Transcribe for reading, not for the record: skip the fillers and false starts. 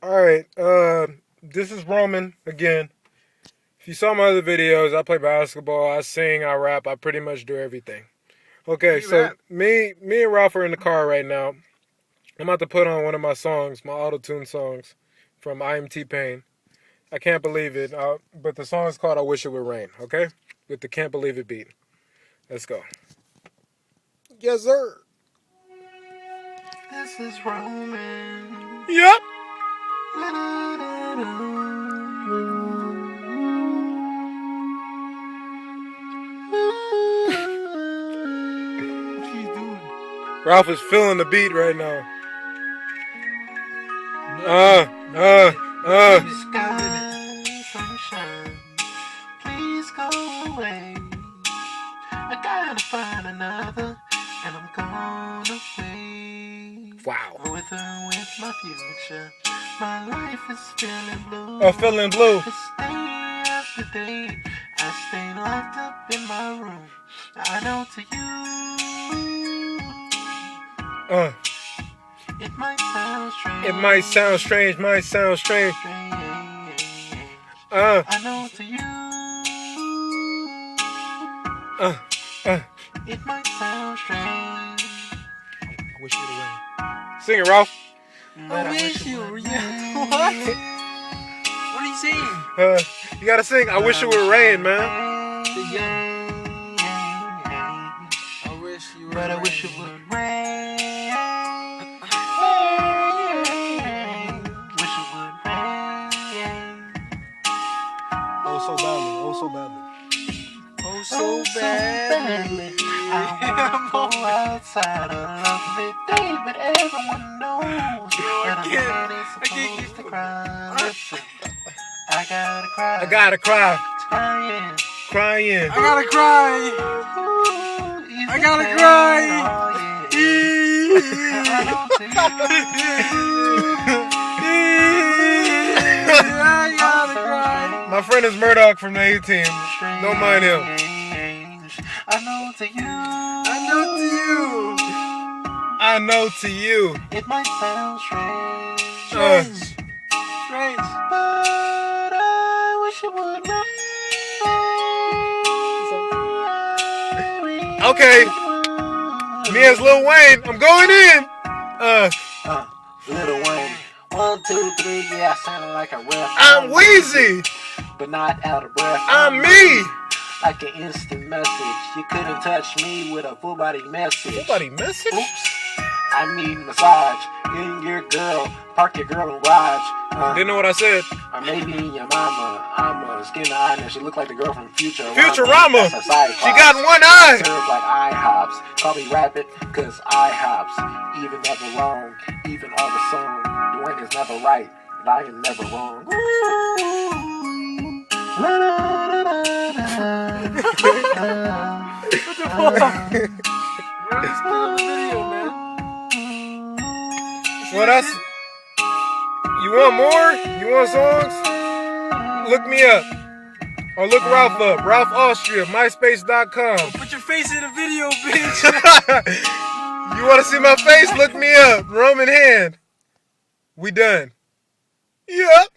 Alright, this is Roman again. If you saw my other videos, I play basketball, I sing, I rap, I pretty much do everything. Okay, so me and Ralph are in the car right now. I'm about to put on one of my songs, my auto-tune songs from IamT-pain. I can't believe it, but the song is called I Wish It Would Rain, okay? With the Can't Believe It beat. Let's go. Yes, sir. This is Roman. Yep. What are you doing? Ralph is feeling the beat right now. Sunshine, please go away. I gotta find another, and I'm gonna wait. Wow. With her, with my future, my life is feeling blue. Oh, feeling blue. Cause day after day, I stay locked up in my room. I know to you, it might sound strange. It might sound strange, might sound strange. I know to you, it might sound strange. I wish you would have rained. Sing it, Ralph. I wish you were. What? What are you saying? You gotta sing I Wish It Would Rain, man. I wish you were. But I wish it would rain. Wish it would rain. Oh, so badly, oh, so badly. Oh, so badly. I wanna go outside a lovely day, but everyone knows that a man is supposed to cry. Listen, I gotta cry. I gotta cry. Crying. Crying. I gotta cry. I gotta cry. I gotta cry. My friend is Murdoch from the A-Team. Don't mind him. I know to you. I know to you. I know to you. It might sound strange. Strange. But I wish it would rain. Okay. Me as Lil Wayne, I'm going in. Lil Wayne. 1, 2, 3, yeah, I sounded like a ref. I'm Wheezy. But not out of breath. I'm me. Like an instant message. You couldn't touch me with a full body message. Full body message? Oops. I need massage. In your girl. Park your girl and garage. Didn't know what I said. Or maybe your mama. I'm a skin eye and she look like the girl from Futurama. Futurama. That's a side She got one eye. Serve like IHOPs. Call me rapid, cause IHOPs. Even never wrong. Even on the song. Dwayne is never right. But I am never wrong. What else? You want more? You want songs? Look me up. Or look Ralph up. Ralph Austria, MySpace.com. Put your face in the video, bitch. You want to see my face? Look me up. Roman Hand. We done. Yep.